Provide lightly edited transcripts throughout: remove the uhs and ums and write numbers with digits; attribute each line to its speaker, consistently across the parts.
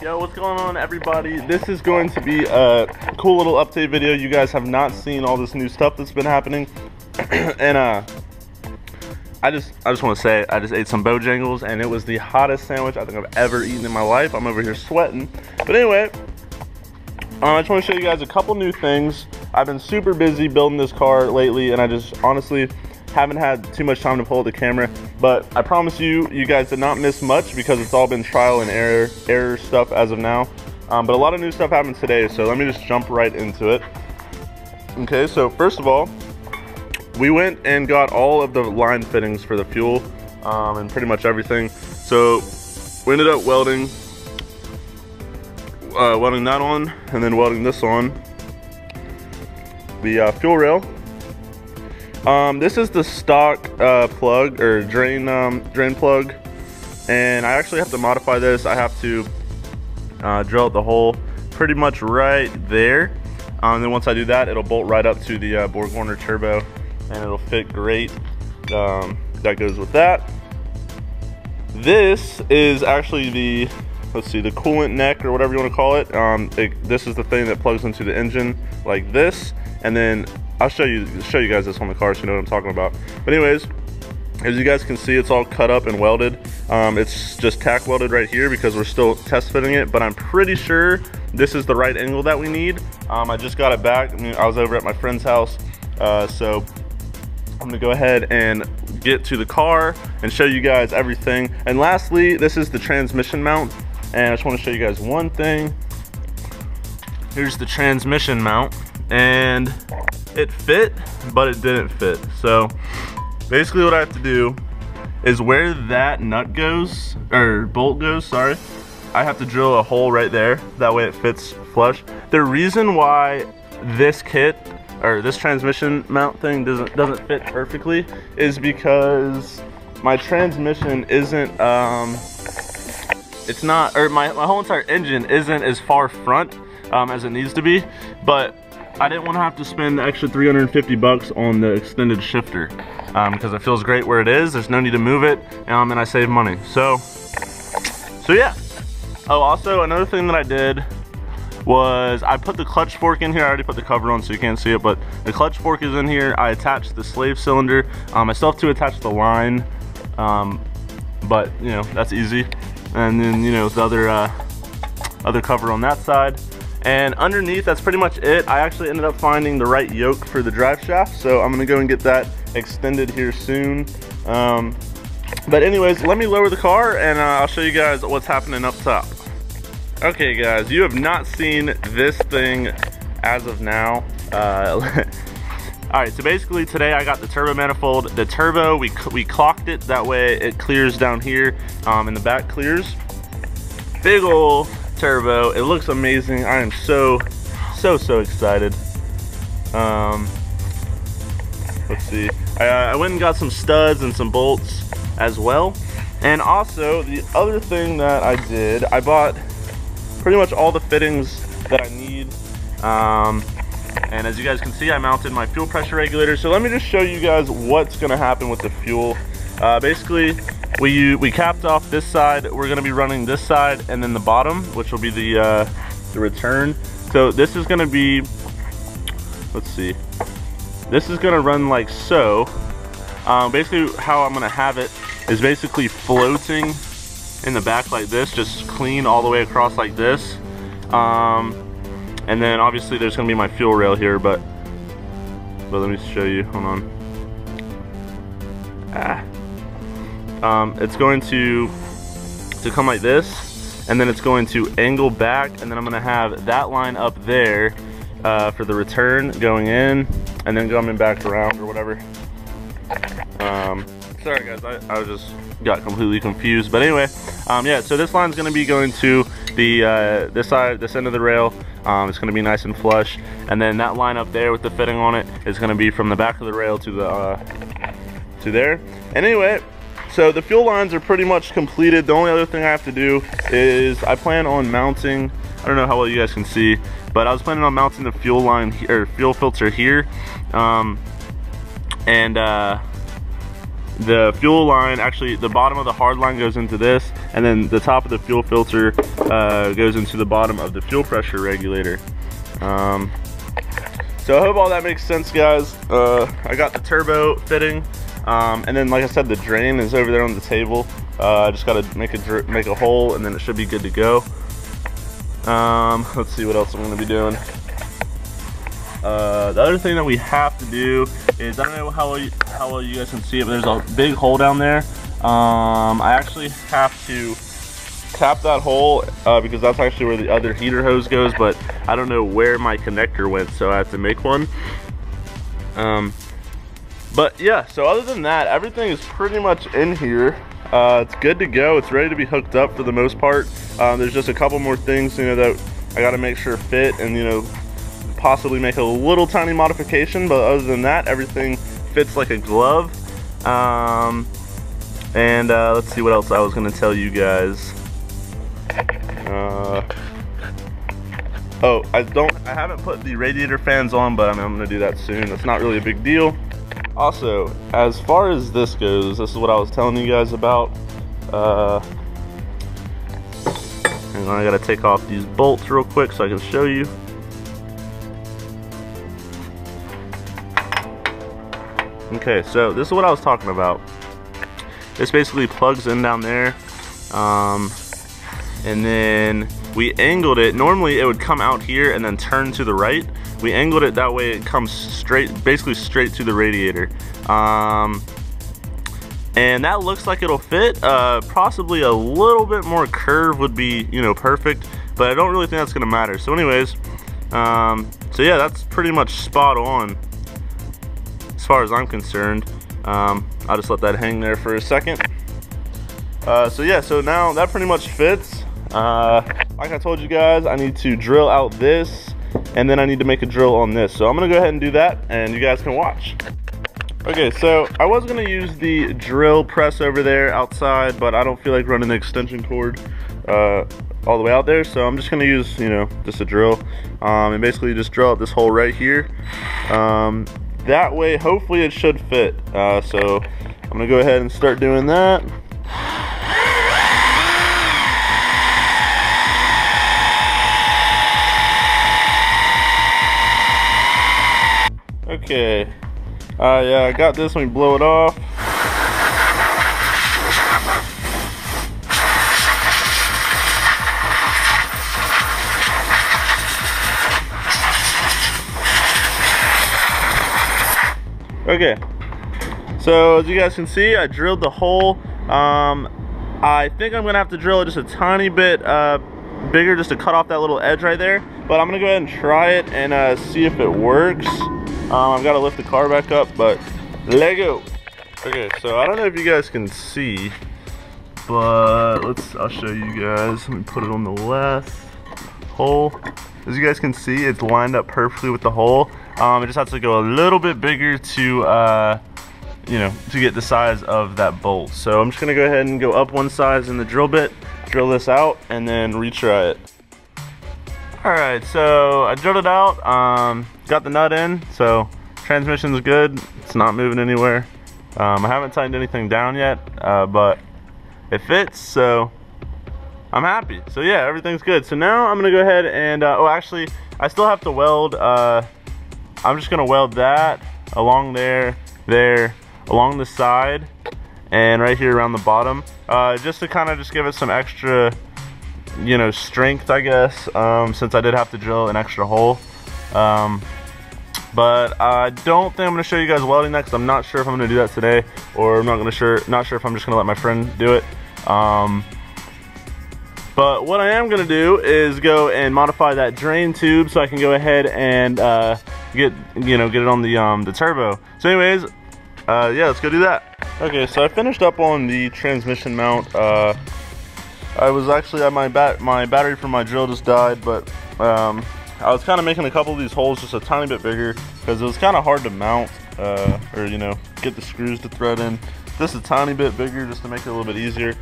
Speaker 1: Yo, what's going on, everybody? This is going to be a cool little update video. You guys have not seen all this new stuff that's been happening. And I just want to say I just ate some Bojangles and it was the hottest sandwich I think I've ever eaten in my life. I'm over here sweating. But anyway, I just want to show you guys a couple new things. I've been super busy building this car lately, and I just honestly haven't had too much time to pull the camera, but I promise you, you guys did not miss much because it's all been trial and error stuff as of now. But a lot of new stuff happened today, so let me just jump right into it. Okay, so first of all, we went and got all of the line fittings for the fuel and pretty much everything. So we ended up welding that on, and then welding this on. The fuel rail. This is the stock plug or drain plug, and I actually have to modify this. I have to drill out the hole pretty much right there. And then once I do that, it'll bolt right up to the BorgWarner turbo, and it'll fit great. That goes with that. This is actually the, let's see, the coolant neck or whatever you want to call it. This is the thing that plugs into the engine like this, and then I'll show you guys this on the car so you know what I'm talking about. But anyways, as you guys can see, it's all cut up and welded. It's just tack welded right here because we're still test fitting it, but I'm pretty sure this is the right angle that we need. I just got it back. I was over at my friend's house, so I'm gonna go ahead and get to the car and show you guys everything. And lastly, this is the transmission mount, and I just want to show you guys one thing. Here's the transmission mount, and it fit, but it didn't fit. So basically what I have to do is where that nut goes, or bolt goes, sorry, I have to drill a hole right there. That way it fits flush. The reason why this kit, or this transmission mount thing doesn't fit perfectly is because my transmission isn't, it's not, or my whole entire engine isn't as far front as it needs to be, but I didn't want to have to spend the extra 350 bucks on the extended shifter because it feels great where it is. There's no need to move it, and I save money. So yeah. Oh, also another thing that I did was I put the clutch fork in here. I already put the cover on so you can't see it, but the clutch fork is in here. I attached the slave cylinder. I still have to attach the line, but you know, that's easy. And then, you know, the other cover on that side. And underneath, that's pretty much it. I actually ended up finding the right yoke for the drive shaft, so I'm gonna go and get that extended here soon. But anyways, let me lower the car and I'll show you guys what's happening up top. Okay guys, you have not seen this thing as of now. Alright, so basically today I got the turbo manifold. The turbo, we clocked it, that way it clears down here, and the back clears. Big ol' turbo, it looks amazing. I am so excited. Let's see, I went and got some studs and some bolts as well. And also the other thing that I did, I bought pretty much all the fittings that I need. And as you guys can see, I mounted my fuel pressure regulator. So let me just show you guys what's gonna happen with the fuel. Basically, we capped off this side. We're gonna be running this side and then the bottom, which will be the return. So this is gonna be, let's see, this is gonna run like so. Basically how I'm gonna have it is basically floating in the back like this, just clean all the way across like this. And then obviously there's gonna be my fuel rail here, but let me show you, hold on. It's going to come like this, and then it's going to angle back, and then I'm gonna have that line up there for the return going in, and then coming back around or whatever. Sorry guys, I just got completely confused, but anyway, yeah, so this line's gonna be going to the this end of the rail. It's gonna be nice and flush, and then that line up there with the fitting on it is gonna be from the back of the rail to the to there. And anyway, so the fuel lines are pretty much completed. The only other thing I have to do is I plan on mounting, I don't know how well you guys can see, but I was planning on mounting the fuel line here, or fuel filter here, and the fuel line, actually the bottom of the hard line goes into this, and then the top of the fuel filter goes into the bottom of the fuel pressure regulator. So I hope all that makes sense, guys. I got the turbo fitting, and then like I said, the drain is over there on the table. I just gotta make a hole, and then it should be good to go. Let's see what else I'm gonna be doing. The other thing that we have to do is, I don't know how well you guys can see it, but there's a big hole down there. I actually have to tap that hole because that's actually where the other heater hose goes, but I don't know where my connector went, so I have to make one. But yeah, so other than that, everything is pretty much in here. It's good to go. It's ready to be hooked up for the most part. There's just a couple more things, you know, that I got to make sure fit, and you know, possibly make a little tiny modification. But other than that, everything fits like a glove. Let's see what else I was going to tell you guys. Oh, I haven't put the radiator fans on, but I'm gonna do that soon. It's not really a big deal. Also, as far as this goes, this is what I was telling you guys about. And I gotta take off these bolts real quick so I can show you. Okay, so this is what I was talking about. This basically plugs in down there. And then we angled it. Normally it would come out here and then turn to the right. We angled it that way it comes straight, basically straight to the radiator. And that looks like it'll fit. Possibly a little bit more curve would be, you know, perfect, but I don't really think that's gonna matter. So anyways, so yeah, that's pretty much spot on as far as I'm concerned. I'll just let that hang there for a second. So yeah, so now that pretty much fits. Like I told you guys, I need to drill out this, and then I need to make a drill on this. So I'm gonna go ahead and do that, and you guys can watch. Okay, so I was gonna use the drill press over there outside, but I don't feel like running the extension cord all the way out there, so I'm just gonna use, you know, just a drill, and basically just drill out this hole right here. That way, hopefully it should fit. So I'm gonna go ahead and start doing that. Okay, yeah, I got this. Let me blow it off. Okay, so as you guys can see, I drilled the hole. I think I'm gonna have to drill it just a tiny bit bigger just to cut off that little edge right there, but I'm gonna go ahead and try it and see if it works. I've got to lift the car back up, but Lego. Okay, so I don't know if you guys can see, but I'll show you guys. Let me put it on the last hole. As you guys can see, it's lined up perfectly with the hole. It just has to go a little bit bigger to, you know, to get the size of that bolt. So I'm just gonna go ahead and go up one size in the drill bit, drill this out, and then retry it. Alright, so I drilled it out, got the nut in, so transmission's good, it's not moving anywhere. I haven't tightened anything down yet, but it fits, so I'm happy. So yeah, everything's good. So now I'm gonna go ahead and, oh actually, I still have to weld, I'm just gonna weld that along there, along the side, and right here around the bottom, just to kind of just give it some extra, you know, strength, I guess, since I did have to drill an extra hole. But I don't think I'm gonna show you guys welding that, because I'm not sure if I'm gonna do that today, or I'm not sure if I'm just gonna let my friend do it. But what I am gonna do is go and modify that drain tube so I can go ahead and get it on the turbo. So anyways, yeah, let's go do that. Okay, so I finished up on the transmission mount. I was actually at my battery from my drill just died, but I was kind of making a couple of these holes just a tiny bit bigger because it was kind of hard to mount or, you know, get the screws to thread in. Just a tiny bit bigger just to make it a little bit easier.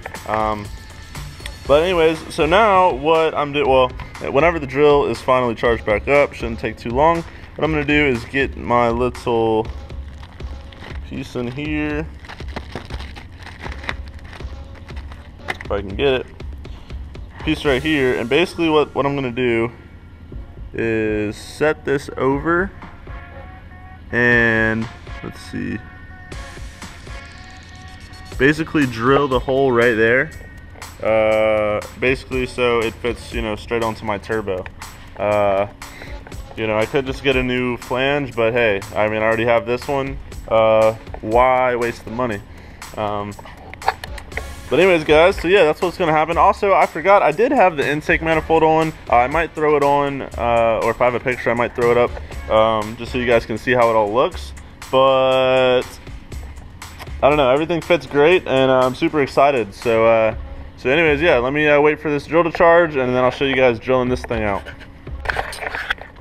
Speaker 1: But anyways, so now what I'm doing, well, whenever the drill is finally charged back up, shouldn't take too long. What I'm gonna do is get my little piece in here. if I can get it. Piece right here, and basically what I'm gonna do is set this over, and let's see, basically drill the hole right there, basically so it fits, you know, straight onto my turbo. You know, I could just get a new flange, but hey, I mean, I already have this one. Why waste the money? But anyways, guys, so yeah, that's what's gonna happen. Also, I forgot, I did have the intake manifold on. I might throw it on, or if I have a picture, I might throw it up, just so you guys can see how it all looks. But I don't know, everything fits great, and I'm super excited. So anyways, yeah, let me wait for this drill to charge, and then I'll show you guys drilling this thing out.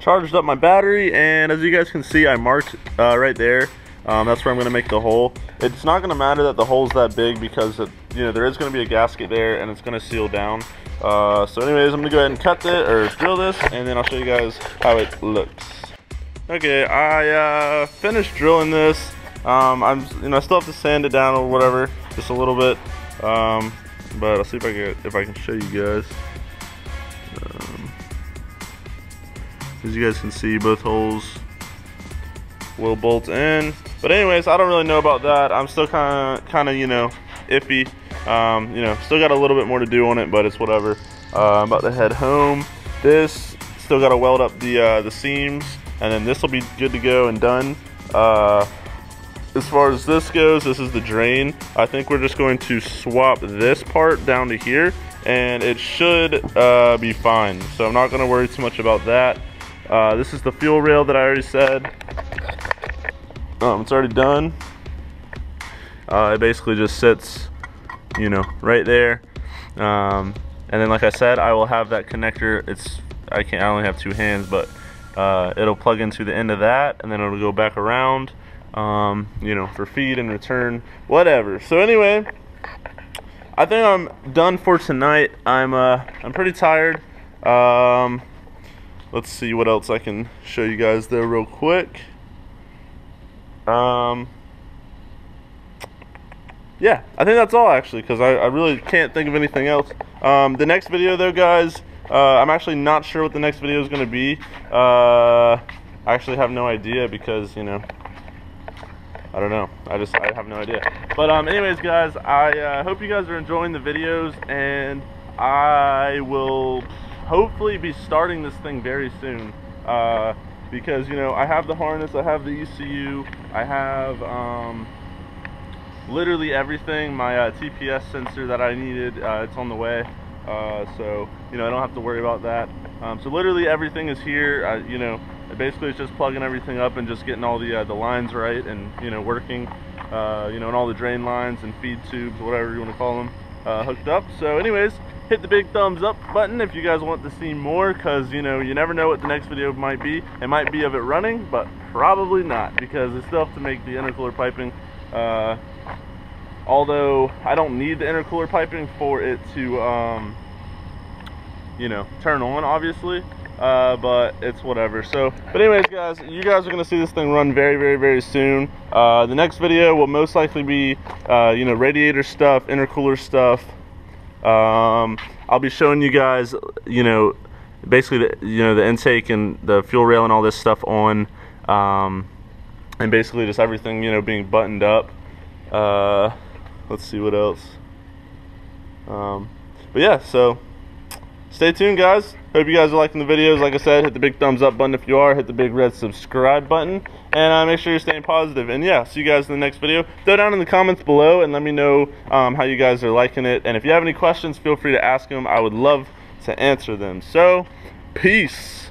Speaker 1: Charged up my battery, and as you guys can see, I marked right there. That's where I'm gonna make the hole. It's not gonna matter that the hole's that big, because you know, there is gonna be a gasket there and it's gonna seal down. So anyways, I'm gonna go ahead and cut it, or drill this, and then I'll show you guys how it looks. Okay, I finished drilling this. You know, I still have to sand it down or whatever, just a little bit. But I'll see if I can show you guys. As you guys can see, both holes will bolt in. But anyways, I don't really know about that. I'm still kind of, you know, iffy. You know, still got a little bit more to do on it, but it's whatever. I'm about to head home. This still got to weld up the seams, and then this will be good to go and done. As far as this goes, this is the drain. I think we're just going to swap this part down to here, and it should be fine. So I'm not going to worry too much about that. This is the fuel rail that I already said. It's already done. It basically just sits, you know, right there. And then, like I said, I will have that connector. I only have two hands, but it'll plug into the end of that, and then it'll go back around, you know, for feed and return, whatever. So anyway, I think I'm done for tonight. I'm pretty tired. Let's see what else I can show you guys there real quick. Yeah, I think that's all actually, because I really can't think of anything else. The next video though, guys, I'm actually not sure what the next video is going to be. I actually have no idea, because, you know, I don't know. I have no idea. But anyways, guys, I hope you guys are enjoying the videos, and I will hopefully be starting this thing very soon, because, you know, I have the harness, I have the ECU, I have literally everything. My TPS sensor that I needed, it's on the way, so, you know, I don't have to worry about that. So literally everything is here. You know, basically it's just plugging everything up and just getting all the lines right, and, you know, working, you know, and all the drain lines and feed tubes, whatever you want to call them, hooked up. So anyways, hit the big thumbs up button if you guys want to see more, because, you know, you never know what the next video might be. It might be of it running, but probably not, because I still have to make the intercooler piping. Although I don't need the intercooler piping for it to, you know, turn on, obviously. But it's whatever. So, but anyways, guys, you guys are gonna see this thing run very, very, very soon. The next video will most likely be, you know, radiator stuff, intercooler stuff. I'll be showing you guys, you know, basically the intake and the fuel rail and all this stuff on, and basically just everything, you know, being buttoned up. Let's see what else. But yeah, so stay tuned, guys. Hope you guys are liking the videos. Like I said, hit the big thumbs up button if you are. Hit the big red subscribe button, and make sure you're staying positive. And yeah, see you guys in the next video. Throw down in the comments below and let me know how you guys are liking it. And if you have any questions, feel free to ask them. I would love to answer them. So, peace.